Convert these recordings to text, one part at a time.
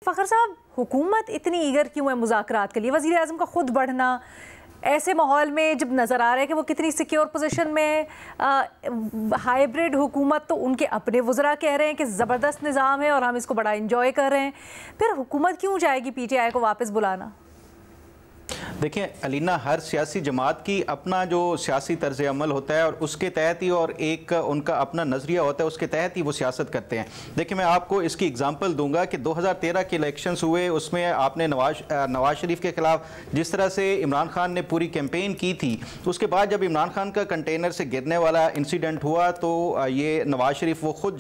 फ़खर साहब, हुकूमत इतनी ईगर क्यों है मुज़ाकरात के लिए? वज़ीर आज़म का खुद बढ़ना ऐसे माहौल में जब नज़र आ रहा है कि वो कितनी सिक्योर पोजीशन में, हाइब्रिड हुकूमत, तो उनके अपने वज़रा कह रहे हैं कि ज़बरदस्त निज़ाम है और हम इसको बड़ा इंजॉय कर रहे हैं, फिर हुकूमत क्यों चाहेगी PTI को वापस बुलाना? देखिए अलीना, हर सियासी जमात की अपना जो सियासी तर्ज अमल होता है और उसके तहत ही, और एक उनका अपना नज़रिया होता है, उसके तहत ही वो सियासत करते हैं। देखिए मैं आपको इसकी एग्जांपल दूंगा कि 2013 के इलेक्शंस हुए, उसमें आपने नवाज शरीफ के खिलाफ जिस तरह से इमरान खान ने पूरी कैंपेन की थी, उसके बाद जब इमरान खान का कंटेनर से गिरने वाला इंसिडेंट हुआ तो ये नवाज शरीफ वो खुद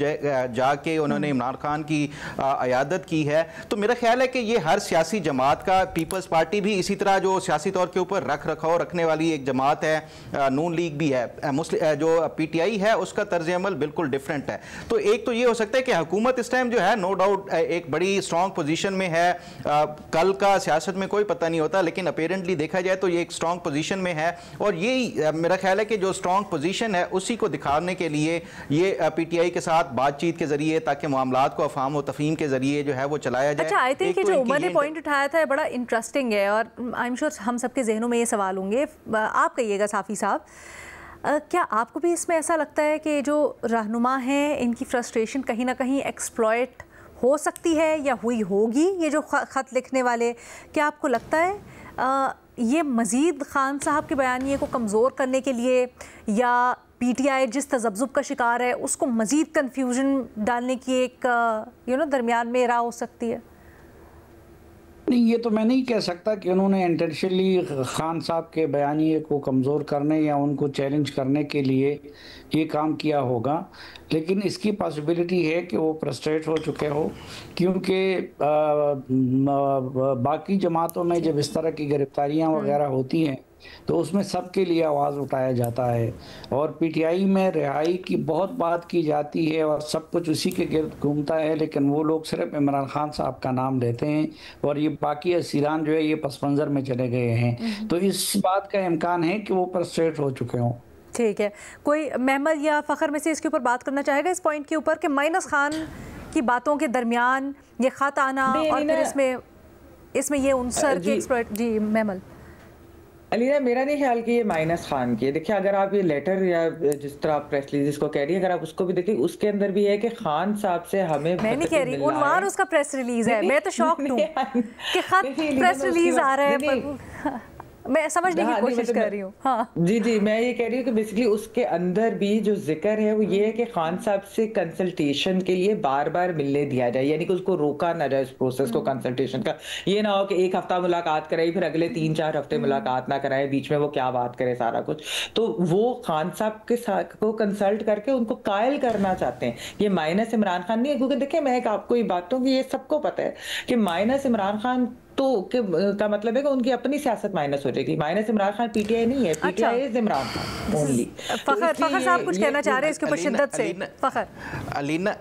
जाके उन्होंने इमरान खान की अयादत की है। तो मेरा ख्याल है कि ये हर सियासी जमात का, पीपल्स पार्टी भी इसी तरह जो सियासी तौर के ऊपर रख रखाव रखने वाली एक जमात है, नून लीग भी है, मुस्लिम जो PTI है उसका तर्ज अमल बिल्कुल डिफरेंट है। तो एक तो ये हो सकता है कि हुकूमत इस टाइम जो है नो डाउट एक बड़ी स्ट्रॉन्ग पोजीशन में है, कल का सियासत में कोई पता नहीं होता, लेकिन अपेरेंटली देखा जाए तो ये एक स्ट्रॉन्ग पोजीशन में है, और यही मेरा ख्याल है कि जो स्ट्रॉन्ग पोजीशन है उसी को दिखाने के लिए ये PTI के साथ बातचीत के जरिए, ताकि मामलात को अफहाम व तफहीम के जरिए जो है वो चलाया जाए। अच्छा, आई थिंक जो उमर ने पॉइंट उठाया था बड़ा इंटरेस्टिंग है, और आई एम श्योर हम सबके जहनों में ये सवाल होंगे। आप कहिएगा साफ़ी साहब, क्या आपको भी इसमें ऐसा लगता है कि जो रहनुमा हैं इनकी फ्रस्ट्रेशन कहीं ना कहीं एक्सप्लॉयट हो सकती है या हुई होगी? ये जो ख़त लिखने वाले, क्या आपको लगता है ये मज़ीद खान साहब के बयानिए को कमज़ोर करने के लिए, या PTI जिस तज़ब्ज़ुब का शिकार है उसको मज़ीद कन्फ्यूजन डालने की एक दरमियान में राह हो सकती है? नहीं, ये तो मैं नहीं कह सकता कि उन्होंने इंटेंशनली खान साहब के बयानिए को कमज़ोर करने या उनको चैलेंज करने के लिए ये काम किया होगा, लेकिन इसकी पॉसिबिलिटी है कि वो फ्रस्ट्रेट हो चुके हो, क्योंकि बाकी जमातों में जब इस तरह की गिरफ्तारियां वगैरह होती हैं तो उसमें सबके लिए आवाज़ उठाया जाता है, और PTI में रिहाई की बहुत बात की जाती है और सब कुछ उसी के गिर्द घूमता है, लेकिन वो लोग सिर्फ इमरान खान साहब का नाम लेते हैं और ये बाकी असीरान जो है ये पस मंज़र में चले गए हैं। तो इस बात का इम्कान है कि वो फ्रस्ट्रेट हो चुके हों। ठीक है, कोई महमद या फ़खर में से इसके ऊपर बात करना चाहेगा इस पॉइंट के ऊपर कि माइनस खान की बातों के दरमियान ये ख़त आना और फिर इसमें ये उनसर के एक्सपर्ट? जी महमद। अलीना, मेरा नहीं ख्याल कि ये माइनस खान की है। देखिए, अगर आप ये लेटर या जिस तरह आप प्रेस रिलीज को कह रही है, अगर आप उसको भी देखिए, उसके अंदर भी है कि खान साहब से हमें, मैं नहीं कह रही उनवार उसका प्रेस रिलीज है, मैं तो शॉक्ड हूं कि खत प्रेस रिलीज आ रहा है, मैं समझने की कोशिश कर रही हूँ। हाँ जी, मैं ये कह रही हूँ कि बेसिकली उसके अंदर भी जो जिक्र है वो ये है कि खान साहब से कंसल्टेशन के लिए बार बार मिलने दिया जाए, यानी कि उसको रोका ना जाए इस प्रोसेस को कंसल्टेशन का। ये ना हो कि एक हफ्ता मुलाकात कराई फिर अगले 3-4 हफ्ते मुलाकात ना कराए, बीच में वो क्या बात करे सारा कुछ। तो वो खान साहब के साथ को कंसल्ट करके उनको कायल करना चाहते हैं। ये माइनस इमरान खान नहीं है, क्योंकि देखिए मैं आपको ये बात कहूँ कि ये सबको पता है कि माइनस इमरान खान तो का मतलब है कि उनकी अपनी सियासत माइनस हो जाएगी। माइनस इमरान खान PTI नहीं है, PTI is Imran Khan only. Fakhar साहब कुछ कहना चाह रहे हैं इसके ऊपर शिद्दत से? फ़खर।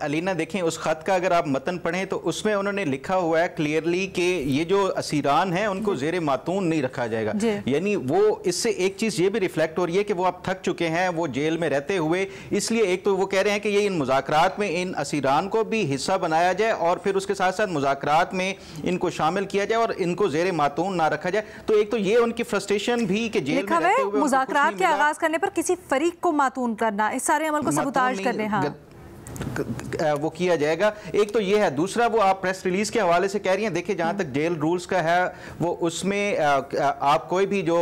अलीना देखें, उस खत का अगर आप मतन पढ़ें तो उसमें उन्होंने लिखा हुआ है क्लियरली कि ये जो असीरान हैं उनको ज़ेरे मातून नहीं रखा जाएगा। यानी वो इससे एक चीज़ ये भी रिफ्लेक्ट हो रही है कि वो अब थक चुके हैं वो जेल में रहते हुए, इसलिए एक तो वो कह रहे हैं कि ये इन मुज़ाकरात में इन असीरान को भी हिस्सा बनाया जाए और फिर उसके साथ साथ मुज़ाकरात में इनको शामिल किया जाए और इनको ज़ेरे मातून ना रखा जाए। तो एक तो ये उनकी फ्रस्ट्रेशन भी कि जेल में रहते हुए मुज़ाकरात के आगाज करने पर किसी फरीक को मातून करना, इस सारे अमल को सबूताज करने, हाँ वो किया जाएगा। एक तो ये है। दूसरा, वो आप प्रेस रिलीज के हवाले से कह रही हैं, देखिए जहां तक जेल रूल्स का है वो उसमें आप कोई भी जो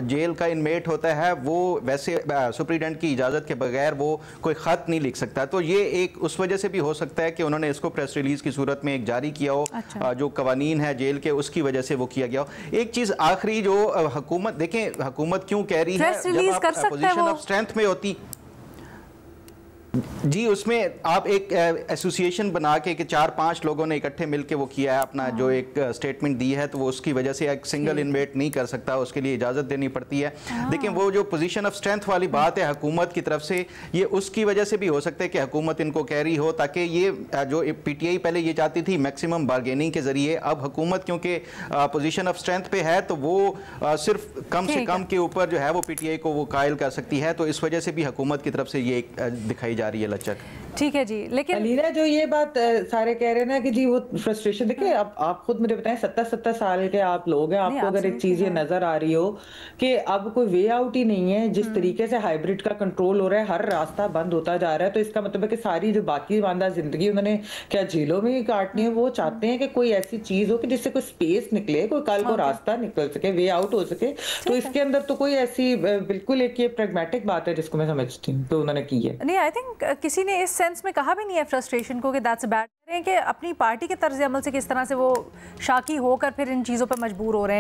जेल का इनमेट होता है वो वैसे सुप्रीडेंट की इजाज़त के बगैर वो कोई ख़त नहीं लिख सकता। तो ये एक उस वजह से भी हो सकता है कि उन्होंने इसको प्रेस रिलीज की सूरत में एक जारी किया हो। अच्छा। जो कवानीन है जेल के उसकी वजह से वो किया गया हो। एक चीज़ आखिरी, जो हुकूमत, देखें हुकूमत क्यों कह रही है, जब आप पोजीशन ऑफ स्ट्रेंथ में होती जी, उसमें आप एक एसोसिएशन बना के कि 4-5 लोगों ने इकट्ठे मिलके वो किया है अपना जो एक स्टेटमेंट दी है, तो वो उसकी वजह से एक सिंगल इन्वेट नहीं कर सकता, उसके लिए इजाज़त देनी पड़ती है। लेकिन वो जो पोजीशन ऑफ स्ट्रेंथ वाली बात है हुकूमत की तरफ से, ये उसकी वजह से भी हो सकता है कि हुकूमत इनको कह रही हो, ताकि ये जो PTI पहले ये चाहती थी मैक्सिमम बार्गेनिंग के ज़रिए, अब हुकूमत क्योंकि पोजीशन ऑफ स्ट्रेंथ पे है तो वो सिर्फ कम से कम के ऊपर जो है वो PTI को वो कायल कर सकती है। तो इस वजह से भी हुकूमत की तरफ से ये दिखाई जा रही है लचक। ठीक है जी। लेकिन अलीना जो ये बात सारे कह रहे हैं ना कि जी वो फ्रस्ट्रेशन, देखिए अब आप खुद मुझे बताएं, 70 साल के आप लोग हैं, आपको अगर एक चीज ये नजर आ रही हो कि अब कोई वे आउट ही नहीं है, जिस तरीके से हाइब्रिड का कंट्रोल हो रहा है, हर रास्ता बंद होता जा रहा है, तो इसका मतलब है कि सारी जो बाकी वादा जिंदगी उन्होंने क्या झीलों में ही काटनी है, वो चाहते हैं कि कोई ऐसी चीज हो कि जिससे कोई स्पेस निकले, कोई कल को रास्ता निकल सके, वे आउट हो सके। तो इसके अंदर तो कोई ऐसी बिल्कुल एक ये प्रैग्मेटिक बात है जिसको मैं समझती हूँ तो उन्होंने की है। नहीं, आई थिंक किसी ने इस सेंस में कहा भी नहीं है फ्रस्ट्रेशन को कि दैट्स बैड, कि अपनी पार्टी के तर्ज अमल से किस तरह से वो शाकी होकर फिर इन चीज़ों पर मजबूर हो रहे हैं।